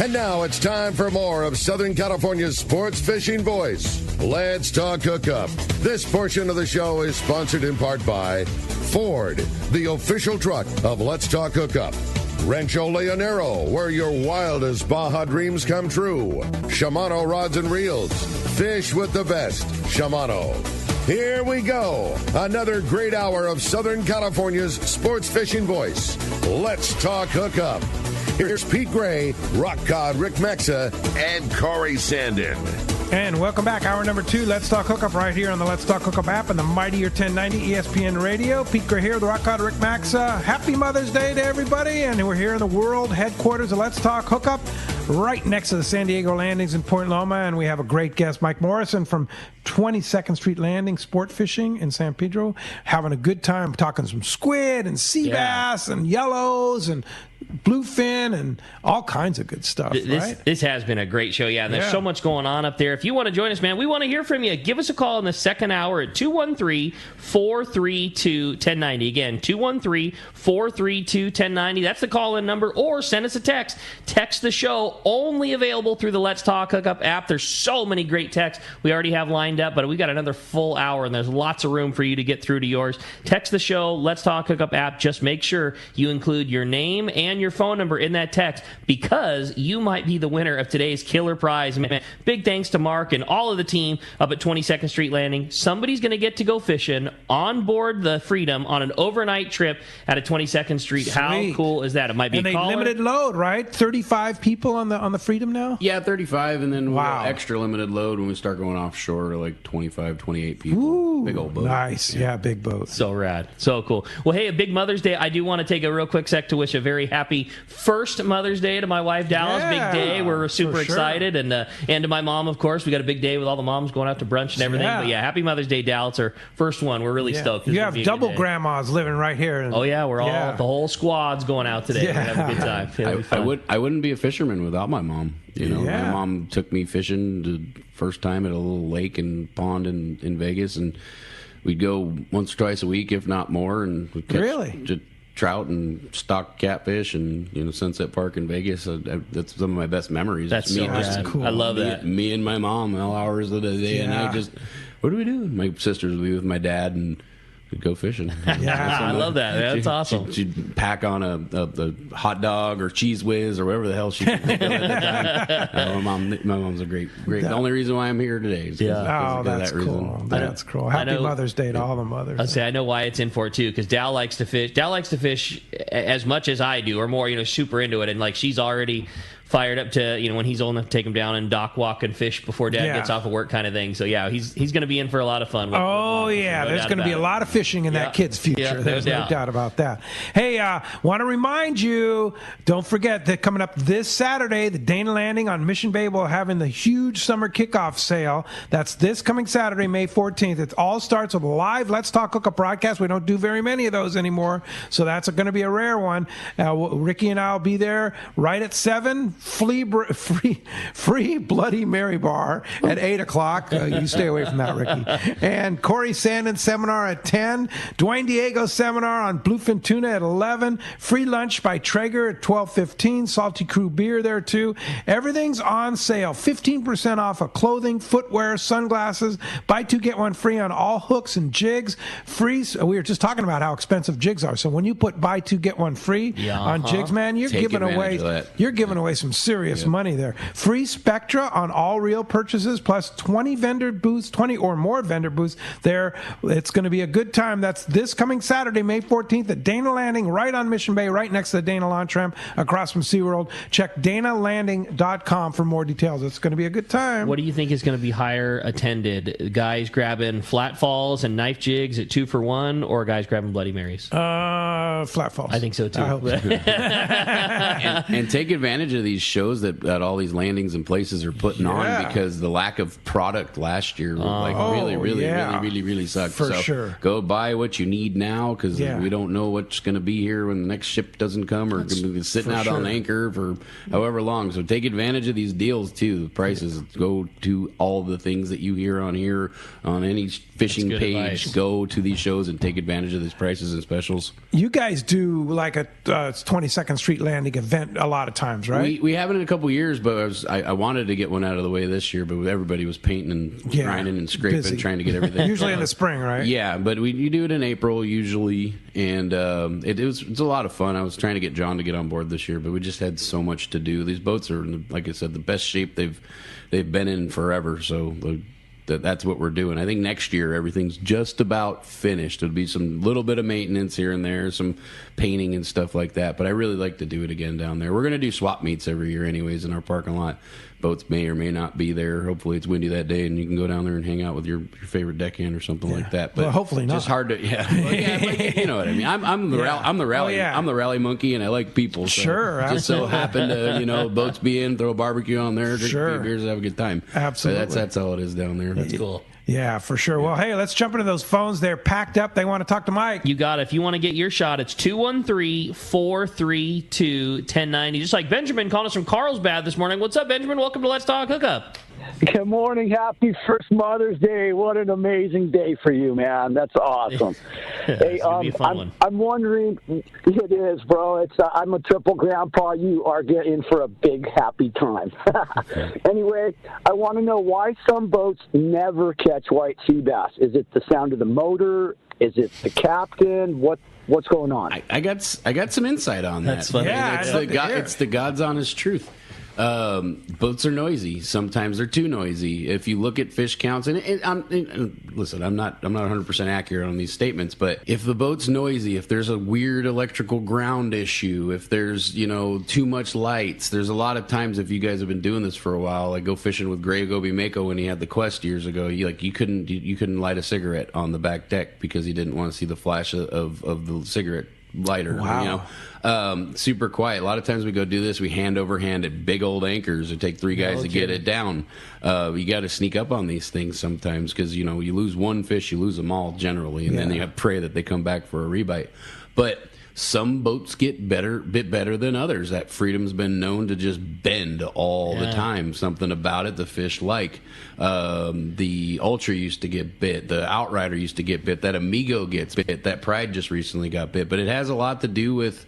And now it's time for more of Southern California's sports fishing voice. Let's talk hookup. This portion of the show is sponsored in part by Ford, the official truck of Let's Talk Hookup. Rancho Leonero, where your wildest Baja dreams come true. Shimano Rods and Reels. Fish with the best. Shimano. Here we go. Another great hour of Southern California's sports fishing voice. Let's talk hookup. Here's Pete Gray, Rock Cod Rick Mexa, and Corey Sandin. And welcome back. Hour number 2, Let's Talk Hookup, right here on the Let's Talk Hookup app and the Mightier 1090 ESPN Radio. Pete Gray here, the Rock Cod Rick Maxa. Happy Mother's Day to everybody. And we're here in the world headquarters of Let's Talk Hookup, right next to the San Diego Landings in Point Loma. And we have a great guest, Mike Morrison from 22nd Street Landing Sport Fishing in San Pedro, having a good time talking some squid and sea bass and yellows and bluefin and all kinds of good stuff. This has been a great show. Yeah, there's so much going on up there. If you want to join us, man, we want to hear from you. Give us a call in the second hour at 213-432-1090. Again, 213-432-1090. That's the call-in number. Or send us a text. Text the show. Only available through the Let's Talk Hookup app. There's so many great texts we already have lined up, but we got another full hour, and there's lots of room for you to get through to yours. Text the show, Let's Talk Hookup app. Just make sure you include your name and your phone number in that text, because you might be the winner of today's killer prize. Man, big thanks to Mark and all of the team up at 22nd Street Landing. Somebody's going to get to go fishing on board the Freedom on an overnight trip out of 22nd Street. Sweet. How cool is that? It might be and a limited load, right? 35 people on the Freedom now? Yeah, 35, and then we'll extra limited load when we start going offshore to like 25, 28 people. Ooh, big old boat. Nice. Yeah, big boat. So rad. So cool. Well, hey, a big Mother's Day. I do want to take a real quick sec to wish a very happy first Mother's Day to my wife, Dallas. Yeah, big day. We're super excited. And to my mom, of course. We got a big day with all the moms going out to brunch and everything. Yeah. But yeah, happy Mother's Day, Dallas. Our first one. We're really stoked. You have double grandmas living right here. Oh, yeah. We're all, the whole squad's going out today. Yeah. We're having a good time. I wouldn't be a fisherman without my mom. You know, my mom took me fishing the first time at a little lake and pond in Vegas, and we'd go once or twice a week, if not more, and we'd catch trout and stock catfish, and Sunset Park in Vegas. That's some of my best memories. That's cool. I love that. Me and my mom all hours of the day, and I just, what do we do? My sisters would be with my dad, and we'd go fishing. Yeah, I love that. That's awesome. She'd pack on a hot dog or cheese whiz or whatever the hell she could think of at the time. My mom's a great. The only reason why I'm here today is because of that reason. That's cool. Happy Mother's Day to all the mothers. I know why it's in for it too, because Dal likes to fish. Dal likes to fish as much as I do, or more. Super into it, and like she's already fired up to when he's old enough to take him down and dock walk and fish before Dad gets off of work, kind of thing. So he's going to be in for a lot of fun. There's going to be a lot of fishing in that kid's future. There's no doubt about that. Hey, want to remind you, don't forget that coming up this Saturday, the Dana Landing on Mission Bay will having the huge summer kickoff sale. That's this coming Saturday, May 14th. It all starts with a live Let's Talk Hookup broadcast. We don't do very many of those anymore, so that's going to be a rare one. Ricky and I will be there right at 7. Free Bloody Mary bar at 8 o'clock. You stay away from that, Ricky. And Corey Sandin seminar at 10. Dwayne Diego seminar on bluefin tuna at 11. Free lunch by Traeger at 12:15. Salty Crew beer there too. Everything's on sale. 15% off of clothing, footwear, sunglasses. Buy 2 get 1 free on all hooks and jigs. Free. We were just talking about how expensive jigs are. So when you put buy 2 get 1 free on jigs, man, you're giving away some serious money there. Free Spectra on all reel purchases, plus 20 vendor booths, 20 or more vendor booths there. It's going to be a good time. That's this coming Saturday, May 14th at Dana Landing, right on Mission Bay, right next to the Dana Launch Ramp, across from SeaWorld. Check danalanding.com for more details. It's going to be a good time. What do you think is going to be higher attended? Guys grabbing flat falls and knife jigs at 2 for $1, or guys grabbing Bloody Marys? Flat falls. I think so too. I hope so. and take advantage of these shows that all these landings and places are putting on, because the lack of product last year really sucked. For sure. Go buy what you need now, because we don't know what's going to be here when the next ship doesn't come, or going to be sitting out on anchor for however long. So take advantage of these deals too. The prices, go to all the things that you hear on here on any fishing page. Advice. Go to these shows and take advantage of these prices and specials. You guys do like a 22nd Street Landing event a lot of times, right? we haven't in a couple years, but I wanted to get one out of the way this year, but everybody was painting and grinding and scraping, busy. Trying to get everything. Usually in the spring, right? Yeah, but you do it in April usually, and it's a lot of fun. I was trying to get John to get on board this year, but we just had so much to do. These boats are, like I said, the best shape they've been in forever. So that's what we're doing. I think next year everything's just about finished. There'll be some little bit of maintenance here and there, some painting and stuff like that. But I really like to do it again down there. We're going to do swap meets every year anyways in our parking lot. Boats may or may not be there. Hopefully it's windy that day and you can go down there and hang out with your favorite deckhand or something like that. But well, hopefully not. It's hard to like, you know what I mean. I'm the rally monkey, and I like people. So sure, just so happen to boats be in, throw a barbecue on there, drink a few beers, and have a good time. Absolutely, that's all it is down there. That's cool. Yeah, for sure. Well, hey, let's jump into those phones. They're packed up. They want to talk to Mike. You got it. If you want to get your shot, it's 213-432-1090. Just like Benjamin calling us from Carlsbad this morning. What's up, Benjamin? Welcome to Let's Talk Hookup. Good morning. Happy first Mother's Day. What an amazing day for you, man. That's awesome. Hey, I'm wondering, it is, bro. I'm a triple grandpa. You are getting for a big, happy time. Anyway, I want to know why some boats never catch white sea bass. Is it the sound of the motor? Is it the captain? What's going on? I got some insight on that. That's funny. Yeah, it's the God's honest truth. Boats are noisy. Sometimes they're too noisy. If you look at fish counts, and listen, I'm not 100% accurate on these statements, but if the boat's noisy, if there's a weird electrical ground issue, if there's too much lights, there's a lot of times, if you guys have been doing this for a while, like go fishing with Gray Gobi Mako when he had the Quest years ago, you couldn't light a cigarette on the back deck because he didn't want to see the flash of the cigarette lighter. Wow. Super quiet. A lot of times we go do this, we hand over hand at big old anchors. It take 3 guys to get it down. You got to sneak up on these things sometimes because you lose one fish, you lose them all generally, and then you have to pray that they come back for a rebite. But some boats get bit better than others. That Freedom's been known to just bend all the time. Something about it the fish like. The Ultra used to get bit. The Outrider used to get bit. That Amigo gets bit. That Pride just recently got bit. But it has a lot to do with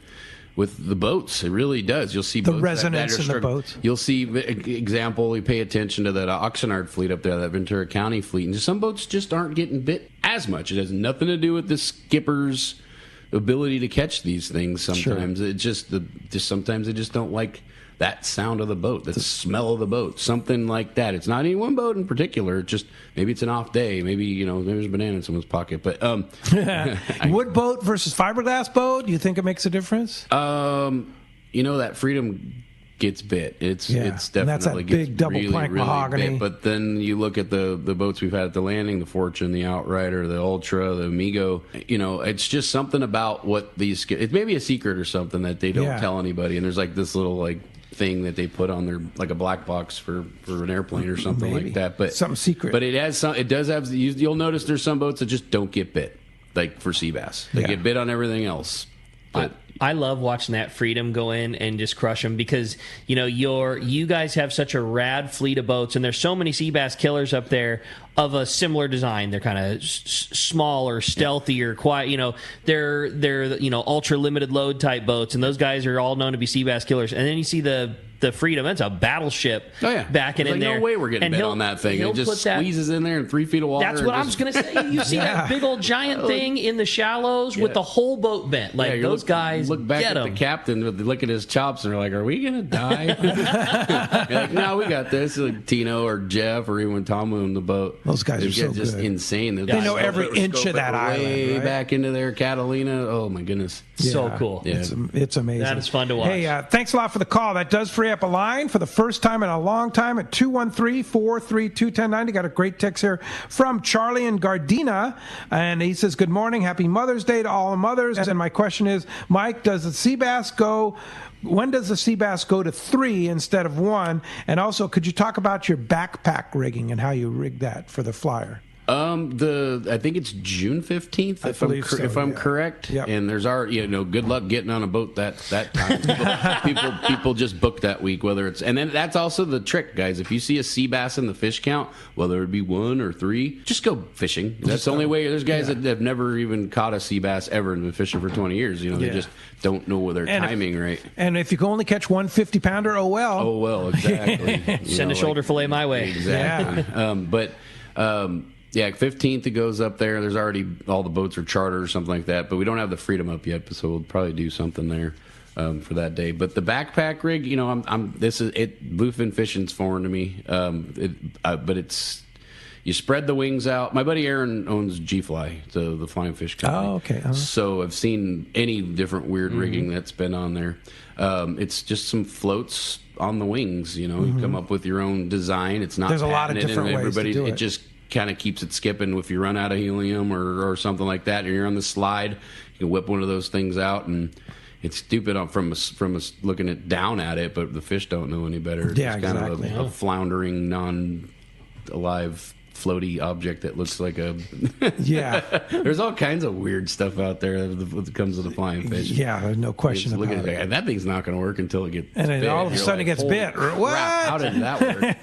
the boats. It really does. You'll see the boats resonance in the boats. You'll see, example, we pay attention to that Oxnard fleet up there, that Ventura County fleet, and some boats just aren't getting bit as much. It has nothing to do with the skipper's ability to catch these things. Sometimes it just sometimes they just don't like that sound of the boat, the smell of the boat, something like that. It's not any one boat in particular. Just maybe it's an off day. Maybe there's a banana in someone's pocket. But wood boat versus fiberglass boat. Do you think it makes a difference? That Freedom gets bit. It's definitely and that's that big double plank mahogany. Bit. But then you look at the boats we've had at the landing, the Fortune, the Outrider, the Ultra, the Amigo. It's just something about what these. It may be a secret or something that they don't tell anybody. And there's like this little thing that they put on their, like a black box for an airplane or something like that. But something secret. But it has some. It does have. You'll notice there's some boats that just don't get bit, like for sea bass. They get bit on everything else. But I love watching that Freedom go in and just crush them because you guys have such a rad fleet of boats, and there's so many sea bass killers up there of a similar design. They're kind of smaller, stealthier, quiet. They're ultra limited load type boats, and those guys are all known to be sea bass killers. And then you see the Freedom, that's a battleship backing in there. No way we're getting bit on that thing. It just squeezes in there in 3 feet of water. That's what I was going to say. You see that big old giant thing in the shallows with the whole boat bent. Those guys look back get at them. the captain, look at his chops, and they're like, are we going to die? You're like, no, we got this. Like Tino or Jeff or even Tom on the boat. Those guys are so just good. Insane. They know every inch of that island. Way back into their Catalina. Oh, my goodness. So cool. Yeah. It's amazing. That is fun to watch. Hey, thanks a lot for the call. That does free up a line for the first time in a long time at 213-432-1090. Got a great text here from Charlie in Gardena, and he says, good morning, happy Mother's Day to all the mothers. And my question is, Mike, when does the sea bass go to 3 instead of 1? And also, could you talk about your backpack rigging and how you rig that for the flyer? I think it's June 15th, if I'm correct. Yep. And there's already, good luck getting on a boat that time. People just book that week, and then that's also the trick, guys. If you see a sea bass in the fish count, whether it be 1 or 3, just go fishing. That's the only way. There's guys that have never even caught a sea bass ever and been fishing for 20 years. They just don't know their timing right. And if you can only catch 1 50-pounder, oh well. Oh well, exactly. Send a shoulder fillet my way. Exactly. Yeah. 15th it goes up there. There's already all the boats are chartered or something like that, but we don't have the Freedom up yet, so we'll probably do something there for that day. But the backpack rig, bluefin fishing's foreign to me. But it's you spread the wings out. My buddy Aaron owns G-Fly, the flying fish company. Oh, okay. Uh-huh. So I've seen any different weird rigging that's been on there. It's just some floats on the wings. You come up with your own design. It's not. There's a lot of different ways to do it. It just kind of keeps it skipping. If you run out of helium or something like that, and you're on the slide, you can whip one of those things out, and it's stupid from us looking down at it, but the fish don't know any better. Yeah, it's kind of a floundering, non-alive floaty object that looks like a There's all kinds of weird stuff out there that comes to the flying fish. Yeah, no question about it. That thing's not going to work until it gets and then bit. all of a sudden it gets bit. What? Crap, how did that work?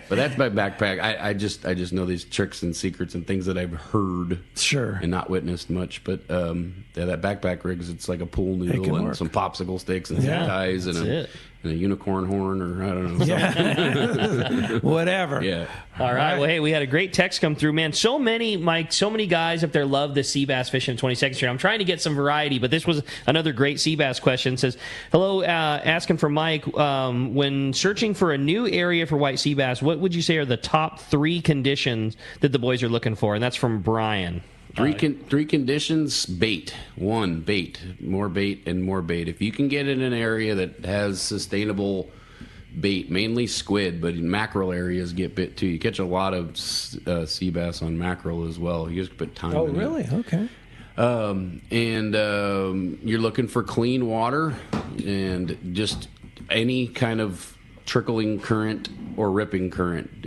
But that's my backpack. I just know these tricks and secrets and things that I've heard and not witnessed much. But that backpack rigs, it's like a pool noodle and some popsicle sticks and zip ties and a unicorn horn, or I don't know. Yeah. Whatever. Yeah. All right. Well, hey, we had a great text come through, man. So many guys up there love the sea bass fishing in 22nd Street. I'm trying to get some variety, but this was another great sea bass question. It says, hello, asking for Mike, when searching for a new area for white sea bass, what would you say are the top 3 conditions that the boys are looking for? And that's from Brian. Three conditions: bait. 1, bait, more bait, and more bait. If you can get in an area that has sustainable bait, mainly squid, but in mackerel areas get bit too. You catch a lot of sea bass on mackerel as well. You just put time in it. Oh, really? Okay. You're looking for clean water and just any kind of trickling current or ripping current.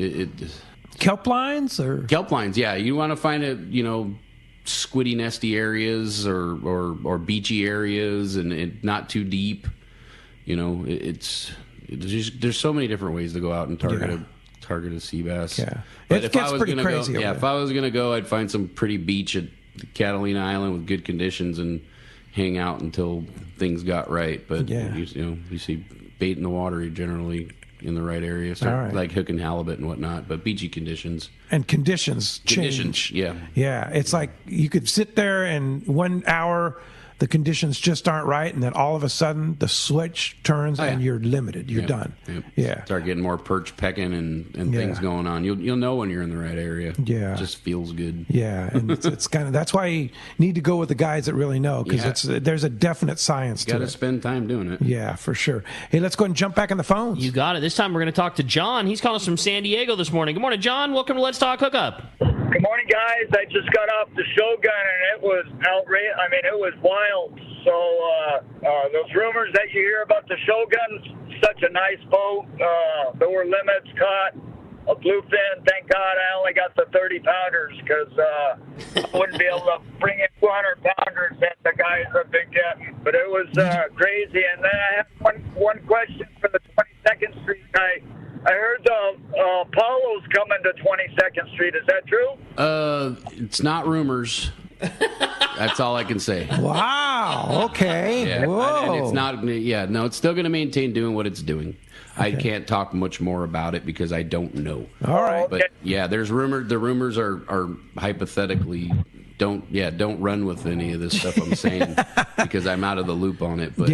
Kelp lines or kelp lines? Yeah, you want to find squiddy nesty areas or beachy areas and not too deep. There's so many different ways to go out and target a sea bass. Yeah, but it gets pretty crazy. If I was gonna go, I'd find some pretty beach at Catalina Island with good conditions and hang out until things got right. But you see bait in the water, you generally in the right area, like hooking halibut and whatnot, but beachy conditions. And conditions change. Yeah. It's like you could sit there and 1 hour the conditions just aren't right, and then all of a sudden the switch turns and you're limited. You're done. Yep. Yeah. Start getting more perch pecking and things going on. You'll know when you're in the right area. Yeah. It just feels good. Yeah, and it's kind of that's why you need to go with the guys that really know, because there's a definite science to it. Got to spend time doing it. Yeah, for sure. Hey, let's go ahead and jump back on the phones. You got it. This time we're going to talk to John. He's calling us from San Diego this morning. Good morning, John. Welcome to Let's Talk Hookup. Good morning, guys. I just got off the Shogun, and it was outrageous. I mean, it was wild. So those rumors that you hear about the Shogun, such a nice boat. There were limits caught. A bluefin, thank God I only got the 30-pounders because I wouldn't be able to bring in 200-pounders that the guys have been getting. But it was crazy. And then I have one question for the 22nd Street guy. I heard the Apollo's coming to 22nd Street. Is that true? It's not rumors. That's all I can say. Wow. Okay. Yeah. Whoa. And it's not. Yeah. No. It's still going to maintain doing what it's doing. Okay. I can't talk much more about it because I don't know. All right. But yeah, there's rumor. The rumors are hypothetically. Don't run with any of this stuff I'm saying because I'm out of the loop on it. But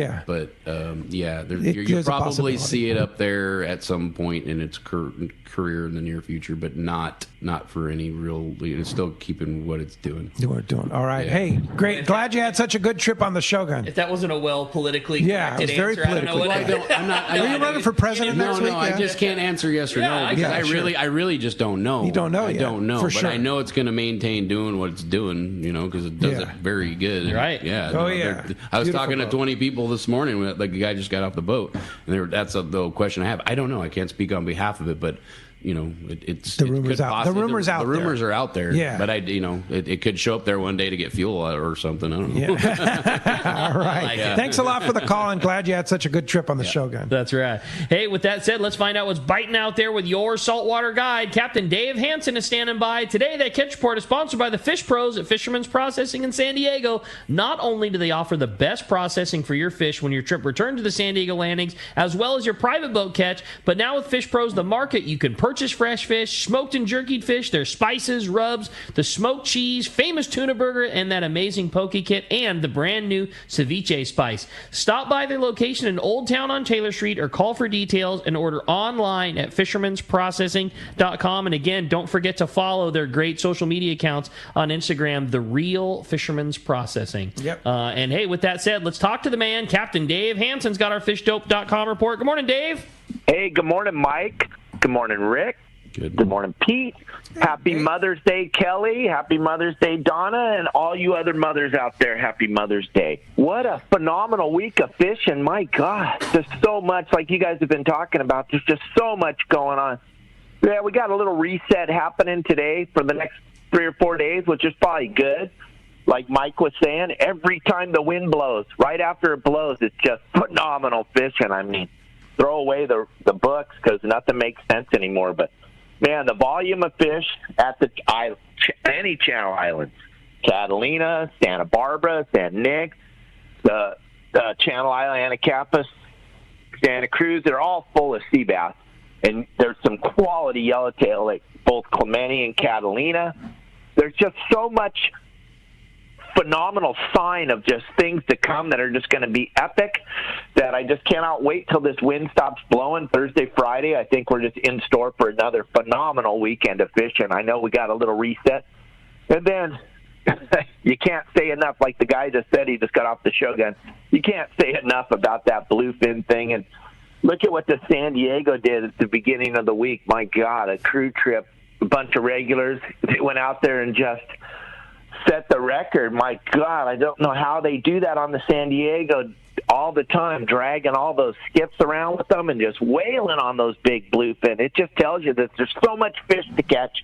you'll probably see it up there at some point in its career in the near future, but not for any real. It's still keeping what it's doing. Doing. All right. Yeah. Hey, great. Glad you had such a good trip on the Shogun. If that wasn't a politically it was very politically. Are you running for president next week? No, I just can't answer yes or no because I really just don't know. You don't know. I don't know, for but sure. I know it's going to maintain doing what it's doing. Because it does it very good. Right. Yeah. I was talking to 20 people this morning. Like the guy just got off the boat, and that's the question I have. I don't know. I can't speak on behalf of it, but it's the rumors out. The rumors out. The rumors are out there. Yeah. But it could show up there one day to get fuel or something. I don't know. Yeah. All right. Thanks a lot for the call, and glad you had such a good trip on the Shogun. That's right. Hey, with that said, let's find out what's biting out there with your saltwater guide. Captain Dave Hansen is standing by. Today, that catch report is sponsored by the Fish Pros at Fisherman's Processing in San Diego. Not only do they offer the best processing for your fish when your trip returns to the San Diego landings, as well as your private boat catch, but now with Fish Pros, the market, you can purchase fresh fish, smoked and jerkied fish, their spices, rubs, the smoked cheese, famous tuna burger, and that amazing poke kit, and the brand new ceviche spice. Stop by their location in Old Town on Taylor Street or call for details and order online at fishermansprocessing.com. And again, don't forget to follow their great social media accounts on Instagram, The Real Fisherman's Processing. Yep. And hey, with that said, let's talk to the man. Captain Dave Hansen's got our fishdope.com report. Good morning, Dave. Hey, good morning, Mike. Good morning, Rick. Good morning, Pete. Happy Mother's Day, Kelly. Happy Mother's Day, Donna, and all you other mothers out there. Happy Mother's Day. What a phenomenal week of fishing. My God, there's so much, like you guys have been talking about. There's just so much going on. Yeah, we got a little reset happening today for the next 3 or 4 days, which is probably good. Like Mike was saying, every time the wind blows, right after it blows, it's just phenomenal fishing. I mean, throw away the books because nothing makes sense anymore. But, man, the volume of fish at any Channel Islands, Catalina, Santa Barbara, San Nick, the Channel Island, Anacapa, Santa Cruz, they're all full of sea bass. And there's some quality yellowtail, like both Clemente and Catalina. There's just so much phenomenal sign of just things to come that are just going to be epic that I just cannot wait till this wind stops blowing Thursday, Friday. I think we're just in store for another phenomenal weekend of fishing. I know we got a little reset. And then you can't say enough, like the guy just said, he just got off the Shogun. You can't say enough about that bluefin thing. And look at what the San Diego did at the beginning of the week. My God, a crew trip, a bunch of regulars. They went out there and just set the record. My God, I don't know how they do that on the San Diego all the time, dragging all those skips around with them and just wailing on those big bluefin. It just tells you that there's so much fish to catch.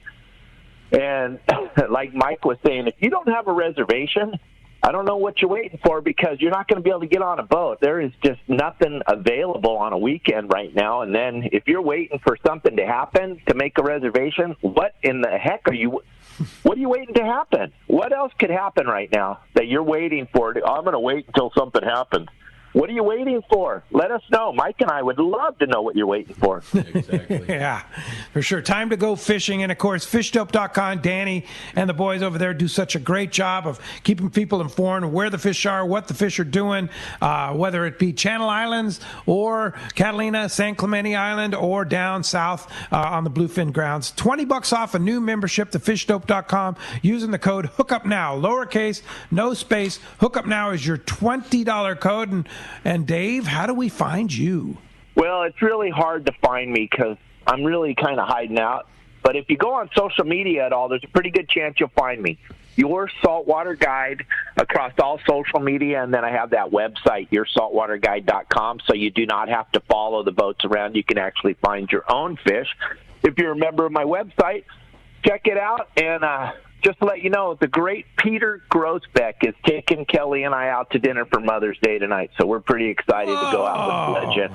And like Mike was saying, if you don't have a reservation, I don't know what you're waiting for, because you're not going to be able to get on a boat. There is just nothing available on a weekend right now. And then if you're waiting for something to happen to make a reservation, what in the heck are you waiting to happen? What else could happen right now that you're waiting for? I'm going to wait until something happens. What are you waiting for? Let us know. Mike and I would love to know what you're waiting for. Exactly. Yeah, for sure. Time to go fishing. And, of course, fishdope.com, Danny and the boys over there do such a great job of keeping people informed where the fish are, what the fish are doing, whether it be Channel Islands or Catalina, San Clemente Island, or down south on the Bluefin grounds. $20 off a new membership to fishdope.com using the code HOOKUPNOW. Lowercase, no space. HOOKUPNOW is your $20 code. And Dave, how do we find you? Well, it's really hard to find me because I'm really kind of hiding out. But if you go on social media at all, there's a pretty good chance you'll find me. Your Saltwater Guide across all social media, and then I have that website, yoursaltwaterguide.com, so you do not have to follow the boats around. You can actually find your own fish. If you're a member of my website, check it out, and just to let you know, the great Peter Grossbeck is taking Kelly and I out to dinner for Mother's Day tonight, so we're pretty excited to go out with Legend.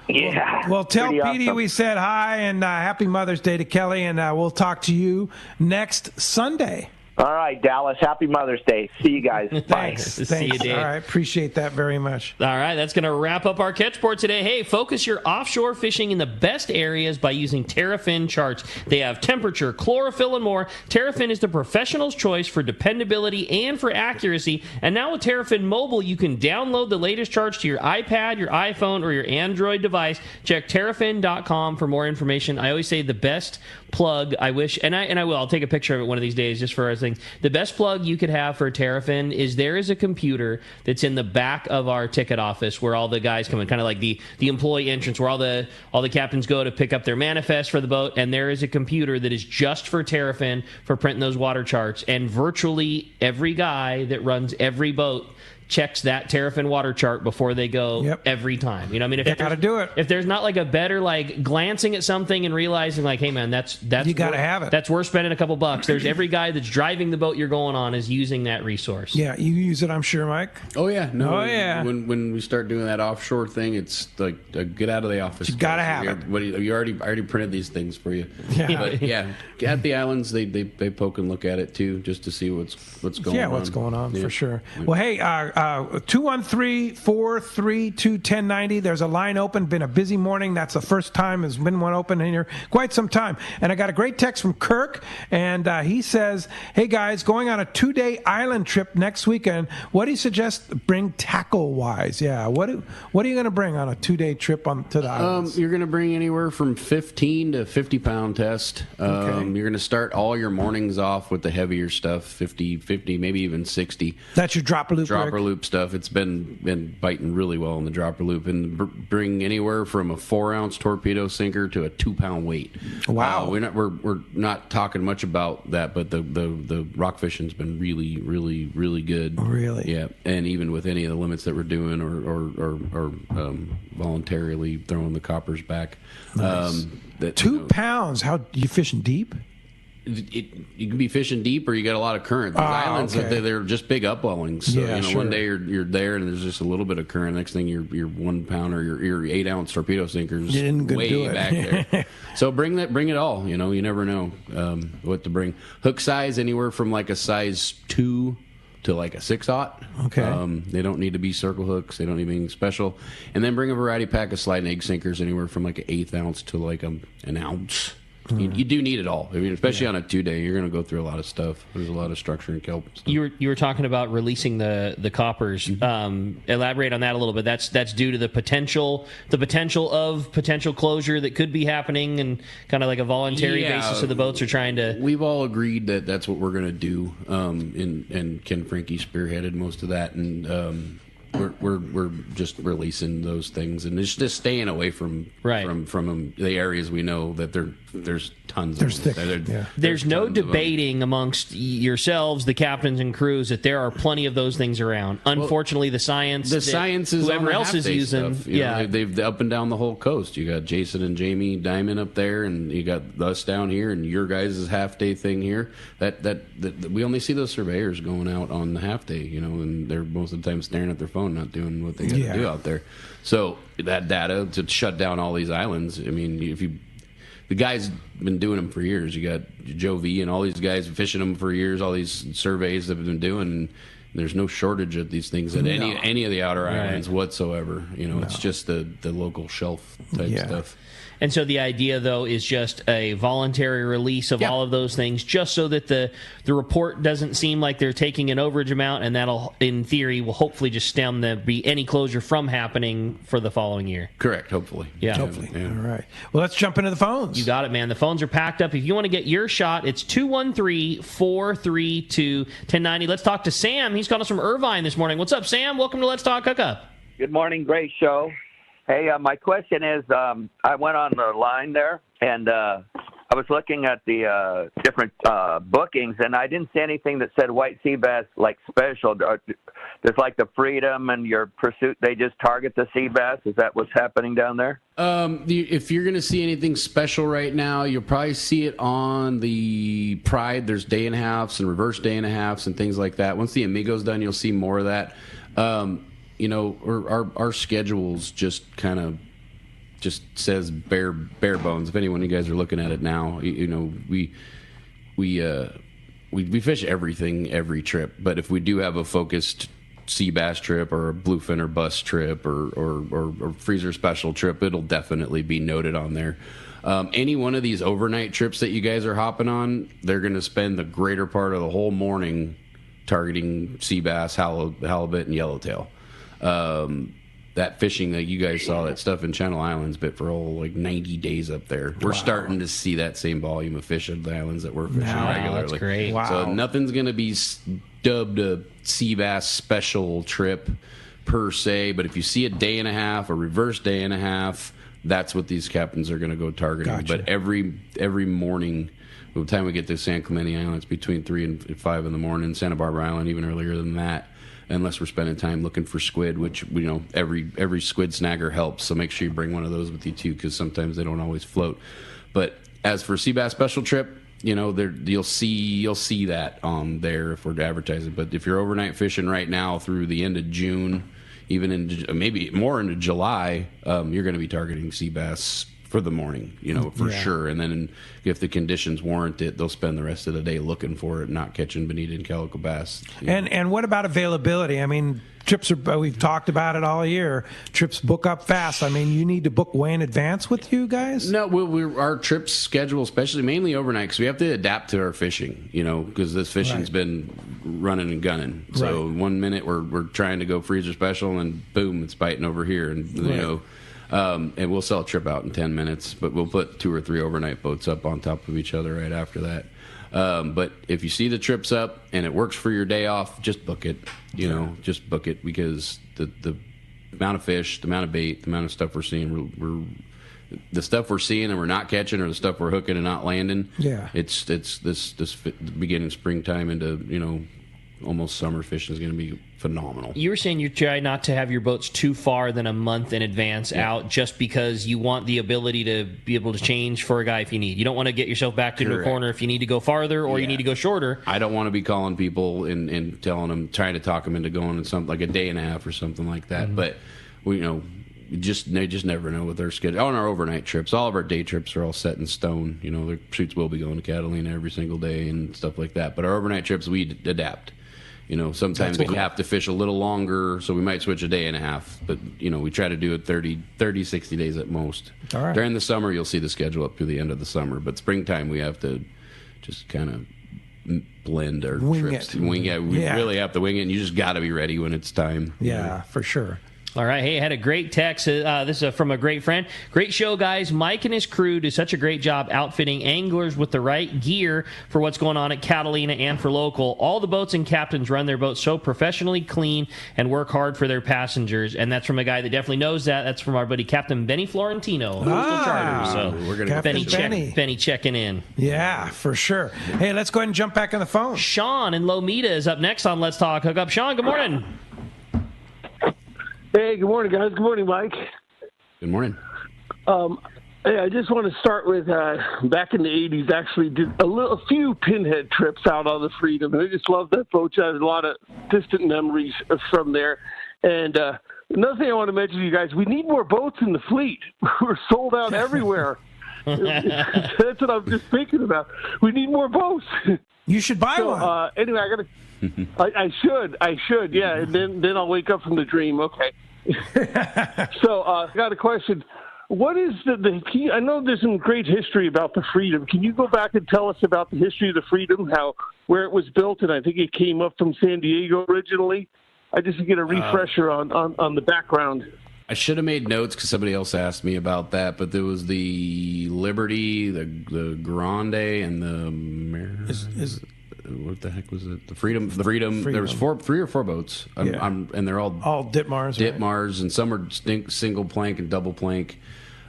Yeah. Well, tell Petey we said hi, and happy Mother's Day to Kelly, and we'll talk to you next Sunday. All right, Dallas. Happy Mother's Day. See you guys. Thanks. Thanks. See you, Dave. All right. Appreciate that very much. All right. That's going to wrap up our catch report today. Hey, focus your offshore fishing in the best areas by using Terrafin charts. They have temperature, chlorophyll, and more. Terrafin is the professional's choice for dependability and for accuracy. And now with Terrafin Mobile, you can download the latest charts to your iPad, your iPhone, or your Android device. Check terrafin.com for more information. I always say the best plug, I wish, and I will. I'll take a picture of it one of these days just for our thing. The best plug you could have for Terrafin is there is a computer that's in the back of our ticket office where all the guys come in, kind of like the employee entrance where all the captains go to pick up their manifest for the boat, and there is a computer that is just for Terrafin for printing those water charts, and virtually every guy that runs every boat checks that Terrafin water chart before they go every time. You know, I mean, if got to do it. If there's not like a better like glancing at something and realizing like, hey man, that's you got to have it. That's worth spending a couple bucks. There's every guy that's driving the boat you're going on is using that resource. Yeah, you use it, I'm sure, Mike. Oh yeah, no. Oh yeah. When we start doing that offshore thing, it's like get out of the office. You got to have it. You already printed these things for you. Yeah. But yeah, at the islands they poke and look at it too, just to see what's going on. Yeah, what's going on for sure. Well, hey, 213-432-1090. There's a line open. Been a busy morning. That's the first time there's been one open in here quite some time. And I got a great text from Kirk, and he says, "Hey guys, going on a 2-day island trip next weekend. What do you suggest bring tackle wise? Yeah, what are you going to bring on a 2-day trip to the islands? You're going to bring anywhere from 15 to 50 pound test. You're going to start all your mornings off with the heavier stuff, 50, maybe even 60. That's your dropper loop. Loop stuff. It's been biting really well in the dropper loop, and bring anywhere from a 4-ounce torpedo sinker to a 2-pound weight. Wow. We're not talking much about that, but the rock fishing's been really, really, really good. Really? Yeah. And even with any of the limits that we're doing, or voluntarily throwing the coppers back. Nice. 2 pounds. How you fishing deep? You can be fishing deep, or you got a lot of current. These islands, they're just big upwellings. So one day you're there, and there's just a little bit of current. Next thing your 1 pound or your 8-ounce torpedo sinker's way back there. So bring it all. You know, you never know what to bring. Hook size anywhere from like a size 2 to like a 6/0. Okay. They don't need to be circle hooks. They don't need anything special. And then bring a variety pack of slide and egg sinkers anywhere from like an 1/8 ounce to like an ounce. You do need it all. I mean, especially on a 2-day, you're going to go through a lot of stuff. There's a lot of structure and kelp. Stuff. You were talking about releasing the coppers. Elaborate on that a little bit. That's due to the potential of potential closure that could be happening, and kind of like a voluntary basis of the boats are trying to. We've all agreed that that's what we're going to do, and Ken Franke spearheaded most of that, and we're just releasing those things, and it's just staying away from the areas we know that there's tons of them. There's no debating amongst yourselves, the captains and crews, that there are plenty of those things around. Unfortunately, the science is whoever else is using stuff, they've up and down the whole coast. You got Jason and Jamie Diamond up there, and you got us down here, and your guys' half-day thing here. That we only see those surveyors going out on the half-day, and they're most of the time staring at their phone, not doing what they got to do out there. So that data to shut down all these islands, I mean, the guys been doing them for years. You got Joe V and all these guys fishing them for years, all these surveys they've been doing, and there's no shortage of these things at any of the outer islands whatsoever. It's just the local shelf type stuff. And so the idea, though, is just a voluntary release of all of those things, just so that the report doesn't seem like they're taking an overage amount, and that'll, in theory, will hopefully just stem any closure from happening for the following year. Correct, hopefully. Yeah. Hopefully. Yeah. All right. Well, let's jump into the phones. You got it, man. The phones are packed up. If you want to get your shot, it's 213-432-1090. Let's talk to Sam. He's calling us from Irvine this morning. What's up, Sam? Welcome to Let's Talk Hookup. Good morning. Great show. Hey, my question is, I went on the line there, and I was looking at the different bookings, and I didn't see anything that said white sea bass like special. Just like the Freedom and your Pursuit, they just target the sea bass. Is that what's happening down there? If you're going to see anything special right now, you'll probably see it on the Pride. There's day and a halves and reverse day and a halves and things like that. Once the Amigo's done, you'll see more of that. Our schedules just kind of just says bare bones. If anyone, you guys are looking at it now, we fish everything every trip. But if we do have a focused sea bass trip or a bluefin or bust trip or freezer special trip, it'll definitely be noted on there. Any one of these overnight trips that you guys are hopping on, they're going to spend the greater part of the whole morning targeting sea bass, halibut, and yellowtail. That fishing that you guys saw, that stuff in Channel Islands, but for 90 days up there, we're starting to see that same volume of fish at the islands that we're fishing regularly. That's great. Wow. So nothing's going to be dubbed a sea bass special trip per se, but if you see a day and a half, a reverse day and a half, that's what these captains are going to go targeting. Gotcha. But every morning, by the time we get to San Clemente Island, it's between 3 and 5 in the morning. Santa Barbara Island, even earlier than that. unless we're spending time looking for squid, which, you know, every squid snagger helps. So make sure you bring one of those with you too, because sometimes they don't always float. But as for sea bass special trip, you know, you'll see that on there if we're advertising. But if you're overnight fishing right now through the end of June, even in maybe more into July, you're going to be targeting sea bass for the morning, you know, for sure. And then if the conditions warrant it, they'll spend the rest of the day looking for it, not catching bonita and calico bass. And what about availability? I mean, trips we've talked about it all year. Trips book up fast. I mean, you need to book way in advance with you guys? No, our trips schedule, especially mainly overnight, because we have to adapt to our fishing, you know, because this fishing's been running and gunning. So 1 minute we're trying to go freezer special, and boom, it's biting over here. And, you know, and we'll sell a trip out in 10 minutes, but we'll put 2 or 3 overnight boats up on top of each other right after that. But if you see the trips up and it works for your day off, just book it. You know, just book it, because the amount of fish, the amount of bait, the amount of stuff we're seeing, the stuff we're seeing and we're not catching, or the stuff we're hooking and not landing. Yeah, it's this beginning springtime into, you know, almost summer fishing is going to be phenomenal. You were saying you try not to have your boats too far than a month in advance out, just because you want the ability to be able to change for a guy if you need. You don't want to get yourself backed into a corner if you need to go farther or you need to go shorter. I don't want to be calling people and telling them, trying to talk them into going in something like a day and a half or something like that. But we, you know, they just never know with their schedule. On our overnight trips, all of our day trips are all set in stone. You know, the shoots will be going to Catalina every single day and stuff like that. But our overnight trips, we adapt. You know, sometimes we have to fish a little longer, so we might switch a day and a half. But, you know, we try to do it 30, 60 days at most. All right. During the summer, you'll see the schedule up through the end of the summer. But springtime, we have to just kind of blend our trips. We really have to wing it, and you just got to be ready when it's time. Yeah, for sure. All right. Hey, I had a great text. This is from a great friend. Great show, guys. Mike and his crew do such a great job outfitting anglers with the right gear for what's going on at Catalina and for local. All the boats and captains run their boats so professionally clean and work hard for their passengers. And that's from a guy that definitely knows that. That's from our buddy Captain Benny Florentino. Charters. So we're going to Benny checking in. Yeah, for sure. Hey, let's go ahead and jump back on the phone. Sean in Lomita is up next on Let's Talk Hookup. Sean, good morning. Hey, good morning, guys. Good morning, Mike. Good morning. Hey, I just want to start with back in the 80s, actually did a few pinhead trips out on the Freedom, and I just love that boat. I have a lot of distant memories from there. And another thing I want to mention to you guys, we need more boats in the fleet. We're sold out everywhere. That's what I'm just thinking about. We need more boats. You should buy one. Anyway, I should, yeah, and then I'll wake up from the dream. Okay. So I got a question. What is I know there's some great history about the Freedom. Can you go back and tell us about the history of the Freedom, where it was built? And I think it came up from San Diego originally. I just get a refresher on the background. I should have made notes because somebody else asked me about that, but there was the Liberty, the Grande, and the what the heck was it? The Freedom. There was 3 or 4 boats, and they're all Ditmars. Ditmars, and some are single plank and double plank.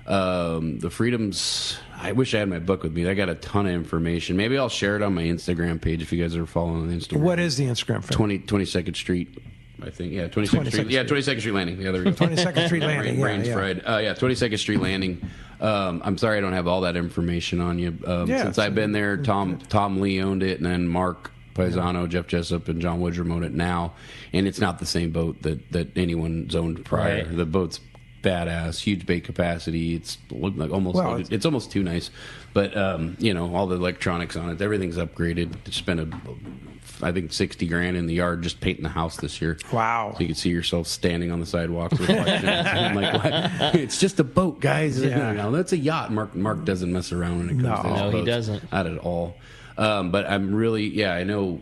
The Freedoms. I wish I had my book with me. I got a ton of information. Maybe I'll share it on my Instagram page if you guys are following on Instagram. What is the Instagram page? 22nd Street. I think, 22nd Street. Yeah, 22nd Street Landing. Yeah, there we go. 22nd Street Landing. Brain's fried. 22nd Street Landing. I'm sorry I don't have all that information on you. Since I've been there, Tom Lee owned it, and then Mark Paisano, Jeff Jessup, and John Woodrum own it now. And it's not the same boat that anyone's owned prior. Right. The boat's badass, huge bait capacity. It's it's almost too nice. But all the electronics on it, everything's upgraded. Spent I think $60,000 in the yard just painting the house this year. Wow! So you can see yourself standing on the sidewalk. I'm like, what? It's just a boat, guys. Yeah. That's a yacht. Mark doesn't mess around when it comes to his boats. No, he doesn't. Not at all. But I'm really, I know.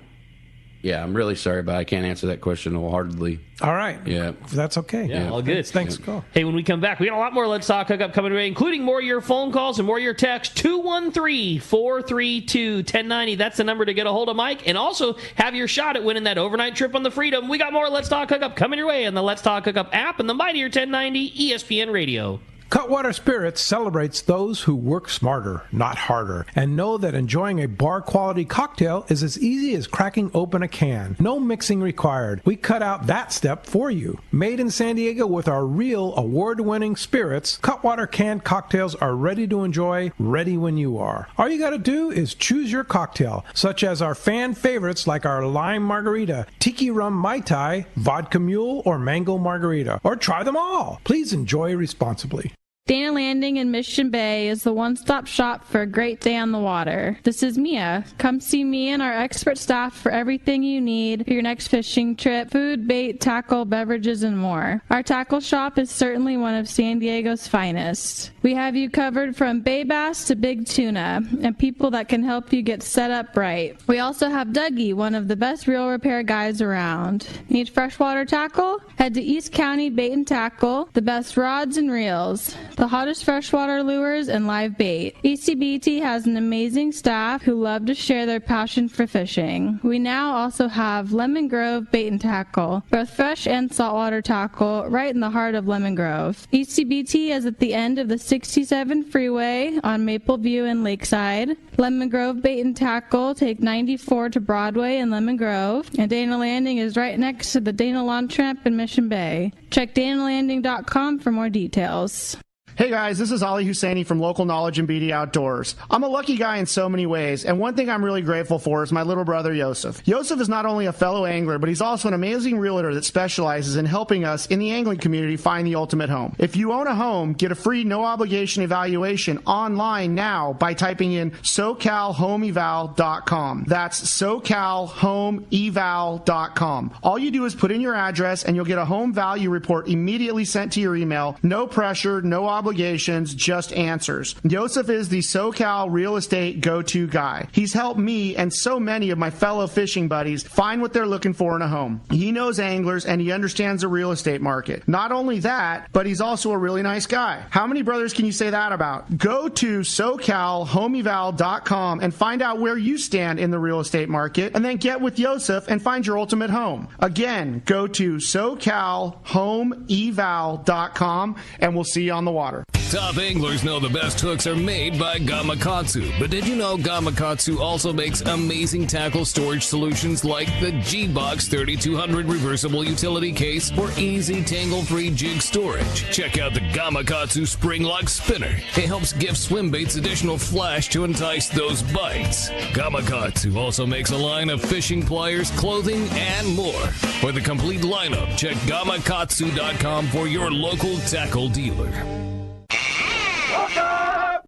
Yeah, I'm really sorry, but I can't answer that question wholeheartedly. All right. Yeah. That's okay. Yeah, all good. Thanks for calling. Hey, when we come back, we got a lot more Let's Talk Hookup coming away, including more of your phone calls and more of your texts. 213-432-1090. That's the number to get a hold of Mike. And also have your shot at winning that overnight trip on the Freedom. We got more Let's Talk Hookup coming your way on the Let's Talk Hookup app and the Mightier 1090 ESPN Radio. Cutwater Spirits celebrates those who work smarter, not harder, and know that enjoying a bar-quality cocktail is as easy as cracking open a can. No mixing required. We cut out that step for you. Made in San Diego with our real award-winning spirits, Cutwater canned cocktails are ready to enjoy, ready when you are. All you got to do is choose your cocktail, such as our fan favorites like our lime margarita, tiki rum mai tai, vodka mule, or mango margarita, or try them all. Please enjoy responsibly. Dana Landing in Mission Bay is the one-stop shop for a great day on the water. This is Mia. Come see me and our expert staff for everything you need for your next fishing trip: food, bait, tackle, beverages, and more. Our tackle shop is certainly one of San Diego's finest. We have you covered from bay bass to big tuna, and people that can help you get set up right. We also have Dougie, one of the best reel repair guys around. Need freshwater tackle? Head to East County Bait and Tackle, the best rods and reels, the hottest freshwater lures, and live bait. ECBT has an amazing staff who love to share their passion for fishing. We now also have Lemon Grove Bait and Tackle, both fresh and saltwater tackle, right in the heart of Lemon Grove. ECBT is at the end of the 67 freeway on Maple View and Lakeside. Lemon Grove Bait and Tackle take 94 to Broadway in Lemon Grove, and Dana Landing is right next to the Dana Lawn Tramp in Mission Bay. Check danalanding.com for more details. Hey guys, this is Ali Husseini from Local Knowledge and BD Outdoors. I'm a lucky guy in so many ways, and one thing I'm really grateful for is my little brother Yosef. Yosef is not only a fellow angler, but he's also an amazing realtor that specializes in helping us in the angling community find the ultimate home. If you own a home, get a free no-obligation evaluation online now by typing in SoCalHomeEval.com. That's SoCalHomeEval.com. All you do is put in your address, and you'll get a home value report immediately sent to your email. No pressure, no obligations, just answers. Yosef is the SoCal real estate go-to guy. He's helped me and so many of my fellow fishing buddies find what they're looking for in a home. He knows anglers and he understands the real estate market. Not only that, but he's also a really nice guy. How many brothers can you say that about? Go to SoCalHomeEval.com and find out where you stand in the real estate market, and then get with Yosef and find your ultimate home. Again, go to SoCalHomeEval.com and we'll see you on the water. Top anglers know the best hooks are made by Gamakatsu, but did you know Gamakatsu also makes amazing tackle storage solutions like the G-Box 3200 reversible utility case for easy tangle-free jig storage? Check out the Gamakatsu Spring Lock Spinner. It helps give swim baits additional flash to entice those bites. Gamakatsu also makes a line of fishing pliers, clothing, and more. For the complete lineup, check Gamakatsu.com for your local tackle dealer.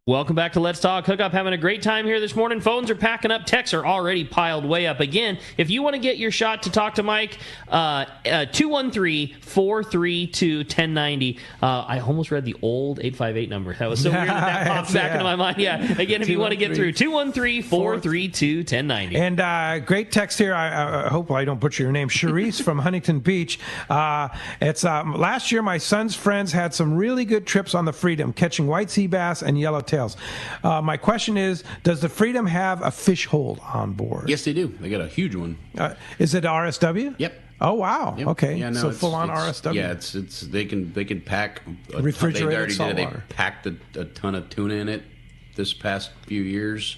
Welcome back to Let's Talk Hookup. Having a great time here this morning. Phones are packing up. Texts are already piled way up. Again, if you want to get your shot to talk to Mike, 213-432-1090. I almost read the old 858 number. That was so weird that popped back into my mind. Yeah. Again, if you want to get through, 213-432-1090. And great text here. I hope I don't butcher your name. Charisse from Huntington Beach. It's last year my son's friends had some really good trips on the Freedom, catching white sea bass and yellowtails. My question is, does the Freedom have a fish hold on board? Yes, they do. They got a huge one. Is it RSW? Yep. Oh wow. Yep. Okay. Yeah, no, so full on RSW. Yeah, it's they can pack refrigerated saltwater. They packed a ton of tuna in it this past few years.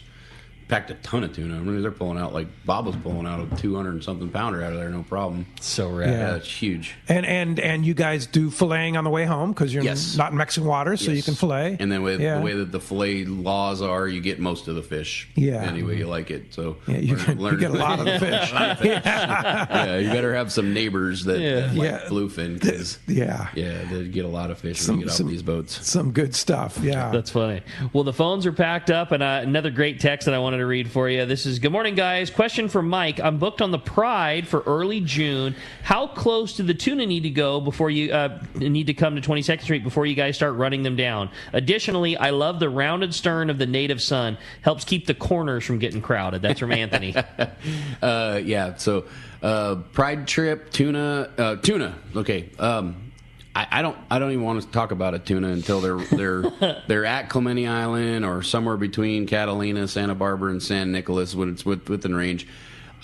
Packed a ton of tuna. I mean, they're pulling out, like Bob was pulling out a 200 and something pounder out of there, no problem. So rad. Yeah, it's huge. And you guys do filleting on the way home because you're not in Mexican waters, so you can fillet. And then with the way that the fillet laws are, you get most of the fish. Yeah. Any way you like it. So you get a lot of the fish. Yeah, you better have some neighbors that like bluefin because they get a lot of fish when you get out these boats. Some good stuff. Yeah, that's funny. Well, the phones are packed up, and another great text that I wanted to read for you. This is, good morning, guys. Question for Mike. I'm booked on the Pride for early June. How close do the tuna need to go before you need to come to 22nd Street before you guys start running them down? Additionally, I love the rounded stern of the Native Sun. Helps keep the corners from getting crowded. That's from Anthony. So Pride trip, tuna. Okay. I don't even want to talk about a tuna until they're at Clemente Island or somewhere between Catalina, Santa Barbara, and San Nicolas when it's within range.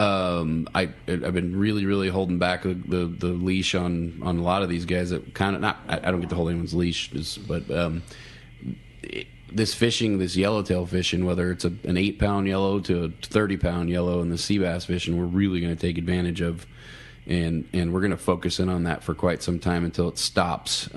I've been really, really holding back the leash on a lot of these guys that kind of I don't get to hold anyone's leash, but this fishing, this yellowtail fishing, whether it's an 8-pound yellow to a 30-pound yellow, and the sea bass fishing, we're really going to take advantage of. And we're going to focus in on that for quite some time until it stops.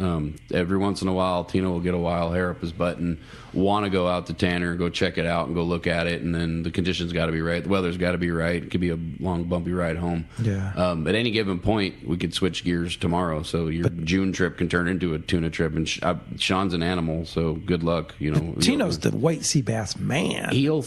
Every once in a while, Tino will get a wild hair up his butt and want to go out to Tanner and go check it out and go look at it. And then the conditions got to be right. The weather's got to be right. It could be a long, bumpy ride home. Yeah. At any given point, we could switch gears tomorrow. So your June trip can turn into a tuna trip. And Sean's an animal, so good luck. Tino's the white sea bass man. He'll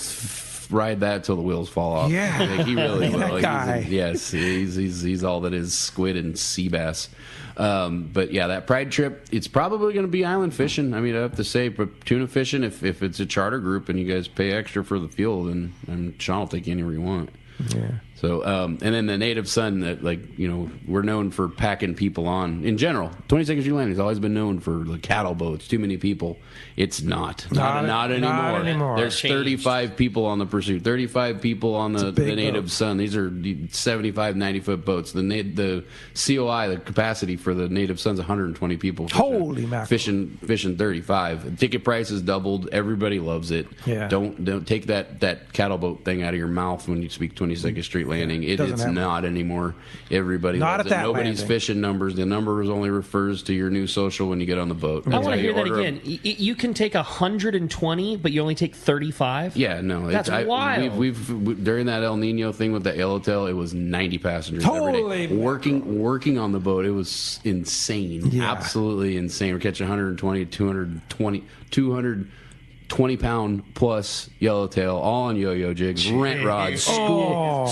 ride that till the wheels fall off. Yeah, he really will. That guy. He's all that is squid and sea bass. But yeah, that Pride trip, it's probably going to be island fishing. I mean, I have to say, but tuna fishing, if it's a charter group and you guys pay extra for the fuel, then Sean will take you anywhere you want. Yeah. So, and then the native sun, that we're known for packing people on. In general, 22nd Street Landing has always been known for the cattle boats, too many people. It's not anymore. There's 35 people on the Pursuit, 35 people on the native sun. These are 75, 90-foot boats. The COI, the capacity for the native sun's 120 people. Holy mackerel. Fishing 35. Ticket price has doubled. Everybody loves it. Yeah. Don't take that cattle boat thing out of your mouth when you speak 22nd Street Landing. It's not anymore. Everybody loves it. Nobody's fishing numbers. The numbers only refers to your new social when you get on the boat. I want to hear that again. You can take 120, but you only take 35? Yeah, no. That's wild. We've during that El Nino thing with the yellowtail, it was 90 passengers every day. Working on the boat, it was insane. Yeah. Absolutely insane. We're catching 120, 220-pound plus yellowtail, all on yo-yo jigs, rent rods, school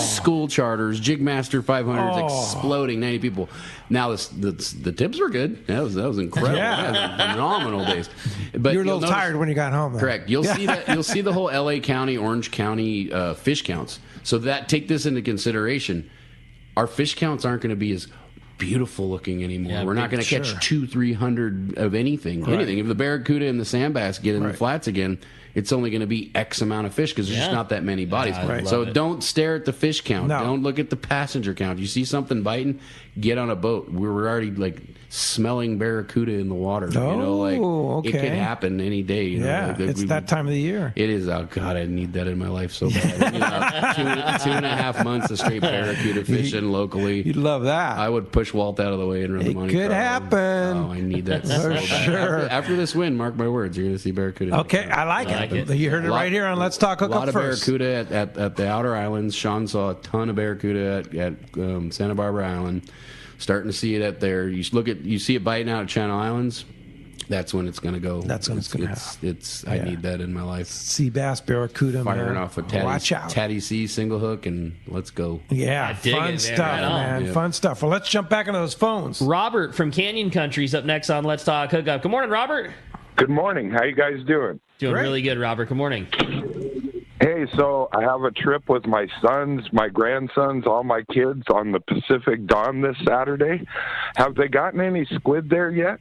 charters, Jigmaster 500s, exploding, 90 people. Now the tips were good. That was incredible. Yeah. That was phenomenal days. But you were a little tired when you got home, though. Correct. You'll see that. You'll see the whole LA County, Orange County fish counts. So take this into consideration. Our fish counts aren't going to be as beautiful looking anymore. Yeah, we're not going to catch 200-300 of anything. Right. Anything. If the barracuda and the sand bass get in the flats again, it's only going to be X amount of fish because there's just not that many bodies. So don't stare at the fish count. No. Don't look at the passenger count. You see something biting, get on a boat. We're already smelling barracuda in the water. Okay. It could happen any day. It's that time of the year. It is. Oh God, I need that in my life so bad. 2.5 months of straight barracuda fishing locally. You'd love that. I would push Walt out of the way and run the money. It could happen. Oh, I need that so bad. Sure. After this win, mark my words, you're going to see barracuda. Okay, I like it. You heard it right here on Let's Talk Hookup first. A lot of barracuda at the outer islands. Sean saw a ton of barracuda at Santa Barbara Island. Starting to see it up there. You see it biting out at Channel Islands. That's when it's going to go. That's when it's going to happen. I need that in my life. Sea bass, barracuda, firing off a Tatty C single hook, and let's go. Yeah, fun stuff, man. Yeah. Fun stuff. Well, let's jump back into those phones. Robert from Canyon Country is up next on Let's Talk Hookup. Good morning, Robert. Good morning. How you guys doing? Doing really good, Robert. Good morning. Hey, so I have a trip with my sons, my grandsons, all my kids on the Pacific Dawn this Saturday. Have they gotten any squid there yet?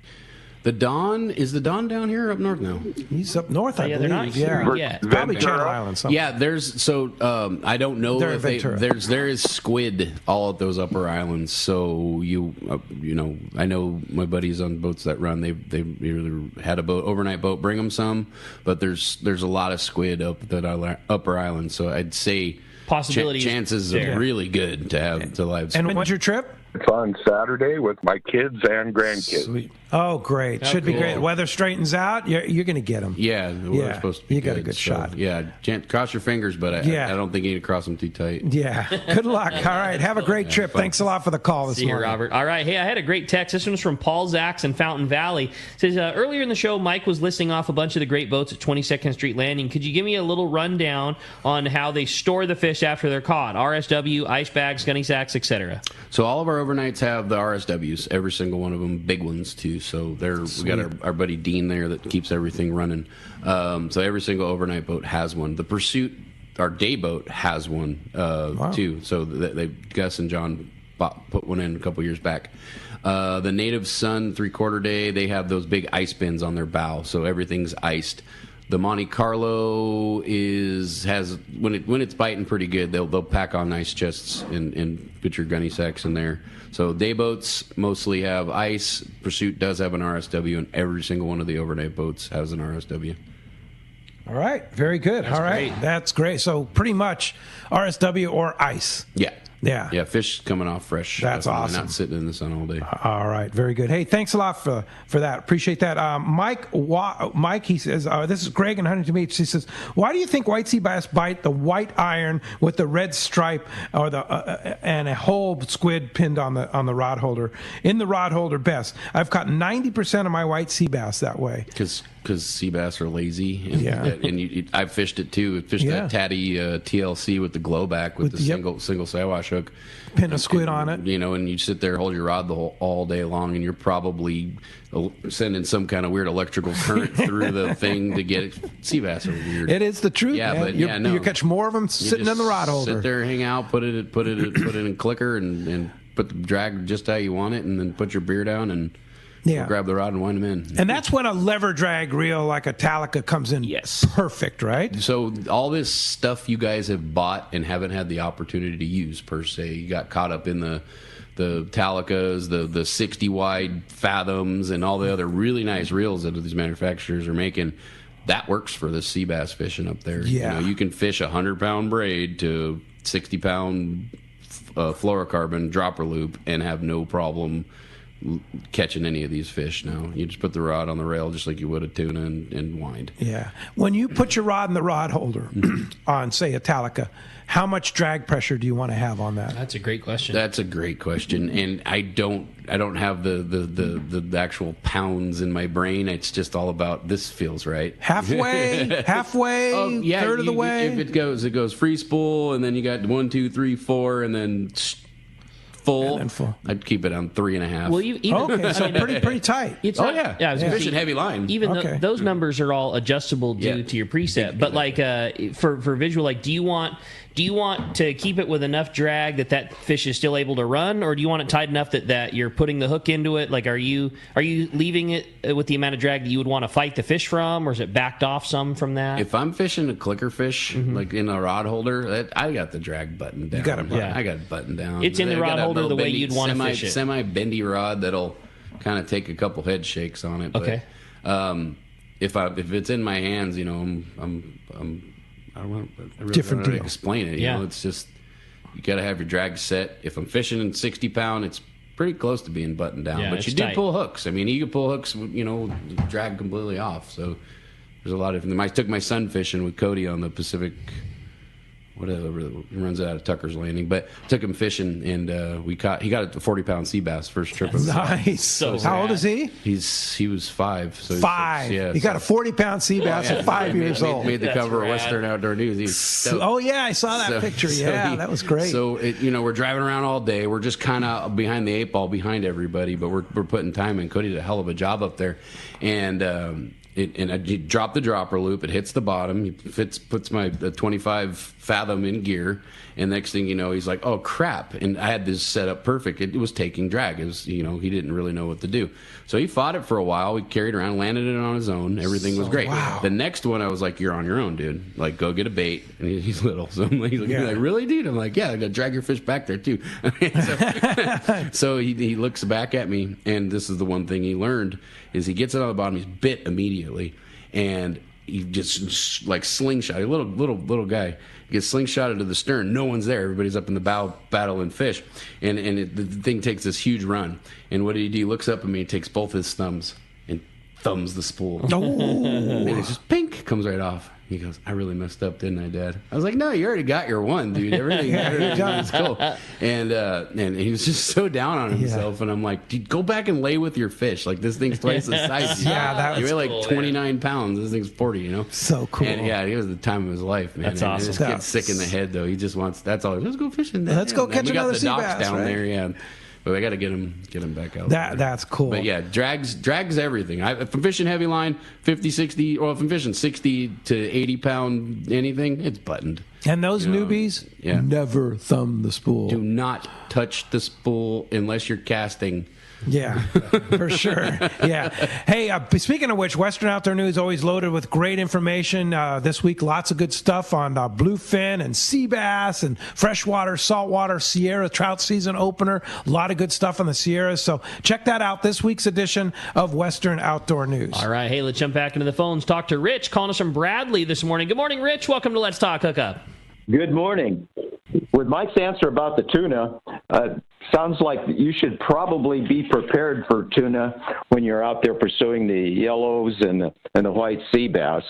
The Don, is the Don down here or up north now? He's up north, I believe. They're not here yet. Probably Channel Islands. Yeah, I don't know if there is squid all at those upper islands. So I know my buddies on boats that run. They either had a overnight boat, bring them some, but there's a lot of squid up at that upper island. So I'd say chances are really good to have to live. And when's your trip? It's on Saturday with my kids and grandkids. Sweet. Oh, great. Should be great. Weather straightens out, you're going to get them. Yeah, the weather's supposed to be You got a good shot. Yeah, cross your fingers, but I don't think you need to cross them too tight. Yeah. Good luck. All right. Have a great trip. Thanks a lot for the call this morning. See you, Robert. All right. Hey, I had a great text. This one's from Paul Zacks in Fountain Valley. It says, earlier in the show, Mike was listing off a bunch of the great boats at 22nd Street Landing. Could you give me a little rundown on how they store the fish after they're caught? RSW, ice bags, gunny sacks, etc. So all of our overnights have the RSWs, every single one of them, big ones too. So we got our buddy Dean there that keeps everything running. So every single overnight boat has one. The Pursuit, our day boat, has one too. So Gus and John put one in a couple years back. The Native Sun 3/4 day, they have those big ice bins on their bow, so everything's iced. The Monte Carlo has when it's biting pretty good, they'll pack on nice chests and put your gunny sacks in there. So day boats mostly have ice. Pursuit does have an RSW, and every single one of the overnight boats has an RSW. All right, very good. All right, that's great. So pretty much RSW or ice. Yeah, fish coming off fresh. That's awesome. Not sitting in the sun all day. All right, very good. Hey, thanks a lot for that. Appreciate that. Mike, he says, this is Greg in Huntington Beach. He says, why do you think white sea bass bite the white iron with the red stripe or and a whole squid pinned on the rod holder? In the rod holder best. I've caught 90% of my white sea bass that way. Because sea bass are lazy. And I've fished it too. I fished that Tatty TLC with the glow back with the single Siwash hook. Pin a squid on it. And you sit there, hold your rod all day long, and you're probably sending some kind of weird electrical current through the thing to get it. Sea bass are weird. It is the truth, man. You catch more of them sitting in the rod holder. Sit there, hang out, put it in clicker, and put the drag just how you want it, and then put your beer down and grab the rod and wind them in. And that's when a lever drag reel like a Talica comes in perfect, right? So all this stuff you guys have bought and haven't had the opportunity to use, per se. You got caught up in the Talicas, the 60 wide Fathoms, and all the other really nice reels that these manufacturers are making. That works for the sea bass fishing up there. Yeah. You can fish a 100-pound braid to 60-pound fluorocarbon dropper loop and have no problem catching any of these fish now. You just put the rod on the rail just like you would a tuna and wind. Yeah. When you put your rod in the rod holder on, say, a Talica, how much drag pressure do you want to have on that? That's a great question. That's a great question. And I don't have the actual pounds in my brain. It's just all about this feels right. Halfway, third of the way. If it goes free spool, and then you got 1, 2, 3, 4, and then full. I'd keep it on 3.5. Well, so pretty tight. Fishing heavy line. Even those numbers are all adjustable due to your preset. But like for visual, like do you want to keep it with enough drag that fish is still able to run, or do you want it tight enough that you're putting the hook into it? Like, are you leaving it with the amount of drag that you would want to fight the fish from, or is it backed off some from that? If I'm fishing a clicker fish, like in a rod holder, I got the drag button down. I got it buttoned down. It's in the rod holder the way you'd want to fish it. Semi bendy rod that'll kind of take a couple head shakes on it. Okay. But, if it's in my hands, I really don't know how to explain it. You know, it's just you got to have your drag set. If I'm fishing in 60-pound, it's pretty close to being buttoned down. But you do pull hooks. I mean, you can pull hooks, drag completely off. So there's a lot of them. I took my son fishing with Cody on the Pacific. Whatever, he runs it out of Tucker's Landing. But took him fishing, and he got a 40-pound sea bass first trip. Nice. So how old is he? He was 5. So 5. He got a 40-pound sea bass at 5 years old. Made the cover of Western Outdoor News. I saw that picture. That was great. So we're driving around all day. We're just kind of behind the 8 ball, behind everybody, but we're putting time in. Cody did a hell of a job up there, and. I drop the dropper loop. It hits the bottom. He puts my 25 Fathom in gear, and next thing you know, he's like, "Oh crap!" And I had this set up perfect. It was taking drag. It was, he didn't really know what to do. So he fought it for a while. We carried it around, landed it on his own. Everything was great. Wow. The next one, I was like, "You're on your own, dude. Like, go get a bait." And he's little, so I'm like, "Really, dude?" I'm like, "Yeah, I got to drag your fish back there too." So he looks back at me, and this is the one thing he learned is he gets it on the bottom. He's bit immediately, and he just like slingshot. A little guy gets slingshotted to the stern. No one's there. Everybody's up in the bow battling fish, and the thing takes this huge run. And what did he do? He looks up at me, and takes both his thumbs and thumbs the spool. And it just pink comes right off. He goes, "I really messed up, didn't I, Dad?" I was like, "No, you already got your one, dude. Everything is cool." And he was just so down on himself. And I'm like, "Dude, go back and lay with your fish. Like, this thing's twice the size." That was you weigh like 29 pounds. This thing's 40. So cool. And it was the time of his life, man. That's awesome. This kid's sick in the head though. He just wants. That's all. Let's go fishing. Let's go catch another sea bass. We got the docks down there. Yeah. But I got to get him back out. That's cool. But yeah, drags everything. If I'm fishing heavy line, 50, 60, or if I'm fishing 60 to 80 pound anything, it's buttoned. And those newbies never thumb the spool. Do not touch the spool unless you're casting Yeah, for sure. Yeah. Hey, speaking of which, Western Outdoor News always loaded with great information. This week, lots of good stuff on bluefin and sea bass and freshwater, saltwater, Sierra trout season opener. A lot of good stuff on the Sierras. So check that out, this week's edition of Western Outdoor News. All right. Hey, let's jump back into the phones. Talk to Rich, calling us from Bradley this morning. Good morning, Rich. Welcome to Let's Talk Hookup. Good morning. With Mike's answer about the tuna, sounds like you should probably be prepared for tuna when you're out there pursuing the yellows and the white sea bass,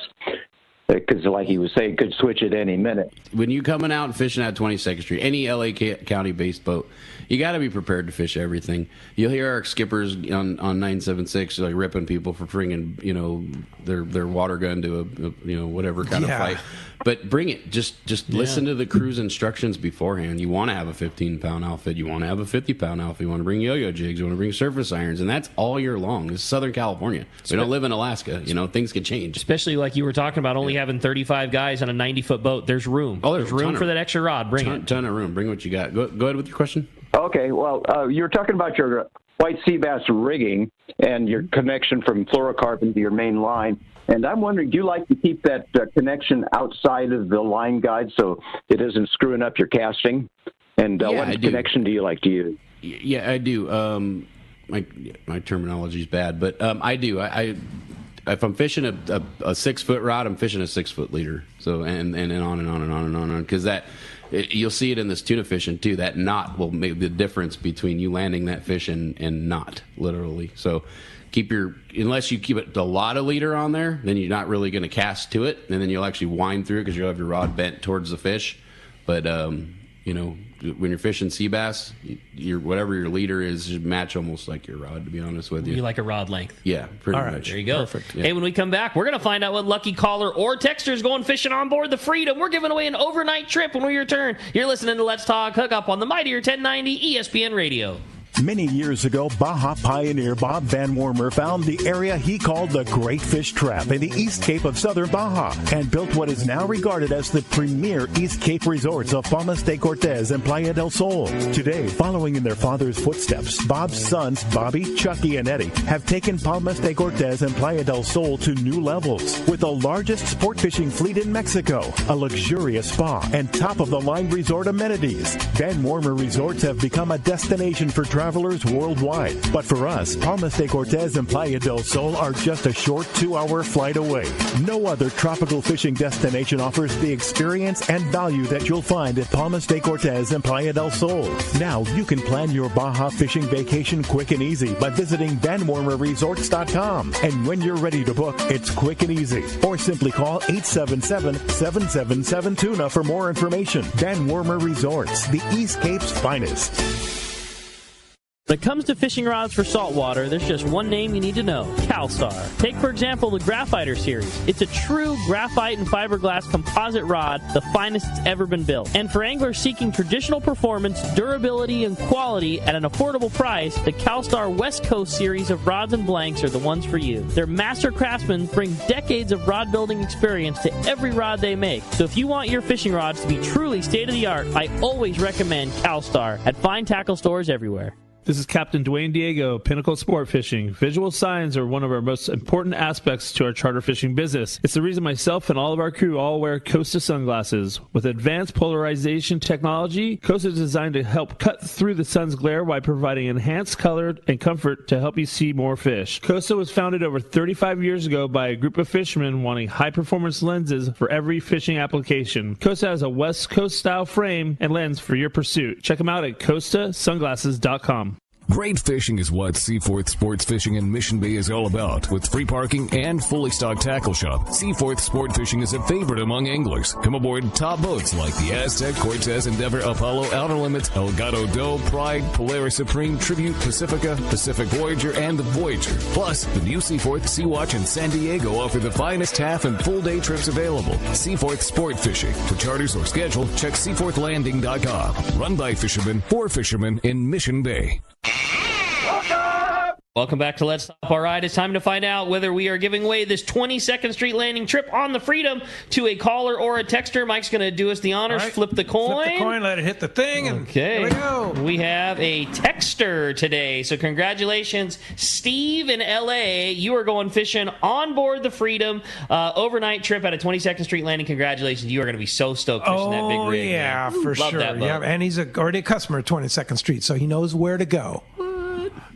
because like he was saying, could switch at any minute. When you're coming out and fishing at 22nd Street, any LA County-based boat, you got to be prepared to fish everything. You'll hear our skippers on 976 like ripping people for bringing their water gun to a whatever kind of fight. But bring it. Just listen to the crew's instructions beforehand. You want to have a 15-pound outfit. You want to have a 50-pound outfit. You want to bring yo-yo jigs. You want to bring surface irons. And that's all year long. This is Southern California. We don't live in Alaska. Things can change. Especially like you were talking about only having 35 guys on a 90-foot boat. There's room. Oh, there's room for that extra rod. Bring it. Ton of room. Bring what you got. Go ahead with your question. Okay. Well, you were talking about your white sea bass rigging and your connection from fluorocarbon to your main line. And I'm wondering, do you like to keep that connection outside of the line guide so it isn't screwing up your casting? And what connection do you like to use? Yeah, I do. My terminology is bad, but I do. If I'm fishing a 6-foot rod, I'm fishing a 6-foot leader. So and on and on and on and on because you'll see it in this tuna fishing too. That knot will make the difference between you landing that fish and not literally. So unless you keep a lot of leader on there, then you're not really going to cast to it, and then you'll actually wind through it because you'll have your rod bent towards the fish. But when you're fishing sea bass, whatever your leader is should match almost like your rod, to be honest with you. You like a rod length. Yeah, pretty much. There you go. Perfect. Yeah. Hey, when we come back, we're going to find out what lucky caller or texter is going fishing on board the Freedom. We're giving away an overnight trip when we return. You're listening to Let's Talk Hookup on the Mightier 1090 ESPN Radio. Many years ago, Baja pioneer Bob Van Wormer found the area he called the Great Fish Trap in the East Cape of southern Baja and built what is now regarded as the premier East Cape resorts of Palmas de Cortez and Playa del Sol. Today, following in their father's footsteps, Bob's sons, Bobby, Chucky, and Eddie, have taken Palmas de Cortez and Playa del Sol to new levels with the largest sport fishing fleet in Mexico, a luxurious spa, and top-of-the-line resort amenities. Van Wormer Resorts have become a destination for travelers worldwide. But for us, Palmas de Cortez and Playa del Sol are just a short 2-hour flight away. No other tropical fishing destination offers the experience and value that you'll find at Palmas de Cortez and Playa del Sol. Now you can plan your Baja fishing vacation quick and easy by visiting VanWormerResorts.com. And when you're ready to book, it's quick and easy. Or simply call 877-777-TUNA for more information. Van Wormer Resorts, the East Cape's finest. When it comes to fishing rods for saltwater, there's just one name you need to know: CalStar. Take, for example, the Graphiter series. It's a true graphite and fiberglass composite rod, the finest it's ever been built. And for anglers seeking traditional performance, durability, and quality at an affordable price, the CalStar West Coast series of rods and blanks are the ones for you. Their master craftsmen bring decades of rod building experience to every rod they make. So if you want your fishing rods to be truly state-of-the-art, I always recommend CalStar at fine tackle stores everywhere. This is Captain Dwayne Diego, Pinnacle Sport Fishing. Visual signs are one of our most important aspects to our charter fishing business. It's the reason myself and all of our crew all wear Costa sunglasses. With advanced polarization technology, Costa is designed to help cut through the sun's glare while providing enhanced color and comfort to help you see more fish. Costa was founded over 35 years ago by a group of fishermen wanting high-performance lenses for every fishing application. Costa has a West Coast style frame and lens for your pursuit. Check them out at CostaSunglasses.com. Great fishing is what Seaforth Sports Fishing in Mission Bay is all about. With free parking and fully stocked tackle shop, Seaforth Sport Fishing is a favorite among anglers. Come aboard top boats like the Aztec, Cortez, Endeavor, Apollo, Outer Limits, Elgato Doe, Pride, Polaris Supreme, Tribute, Pacifica, Pacific Voyager, and the Voyager. Plus, the new Seaforth, Sea-Watch, and San Diego offer the finest half and full day trips available. Seaforth Sport Fishing. For charters or schedule, check SeaforthLanding.com. Run by fishermen, for fishermen in Mission Bay. Welcome back to Let's Stop Our Ride. It's time to find out whether we are giving away this 22nd Street Landing trip on the Freedom to a caller or a texter. Mike's going to do us the honors. Right. Flip the coin. Flip the coin, let it hit the thing, and okay. Here we go. We have a texter today. So congratulations, Steve in L.A. You are going fishing on board the Freedom. Overnight trip at a 22nd Street Landing. Congratulations. You are going to be so stoked fishing that big rig. Oh, yeah, man. for Love sure. That boat. Yeah, and he's already a customer at 22nd Street, so he knows where to go.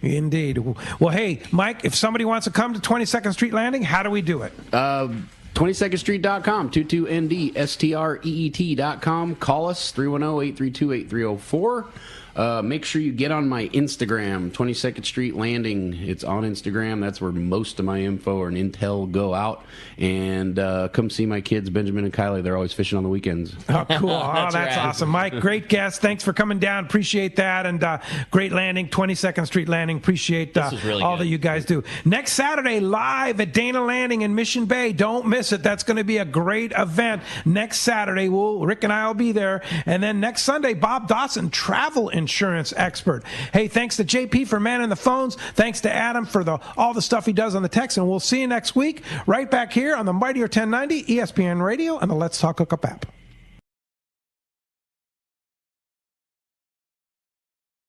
Indeed. Well, hey, Mike, if somebody wants to come to 22nd Street Landing, how do we do it? 22ndstreet.com, 22ndstreet.com. Call us, 310-832-8304. Make sure you get on my Instagram, 22nd Street Landing. It's on Instagram. That's where most of my info and intel go out. And come see my kids, Benjamin and Kylie. They're always fishing on the weekends. Oh, cool. That's awesome. Mike, great guest. Thanks for coming down. Appreciate that. And great landing, 22nd Street Landing. Appreciate really all good. that you guys do. Next Saturday, live at Dana Landing in Mission Bay. Don't miss it. That's going to be a great event. Next Saturday, Rick and I will be there. And then next Sunday, Bob Dawson, travel insurance expert. Hey, thanks to JP for manning the phones. Thanks to Adam for all the stuff he does on the text. And we'll see you next week right back here on the Mightier 1090, ESPN Radio, and the Let's Talk Hookup app.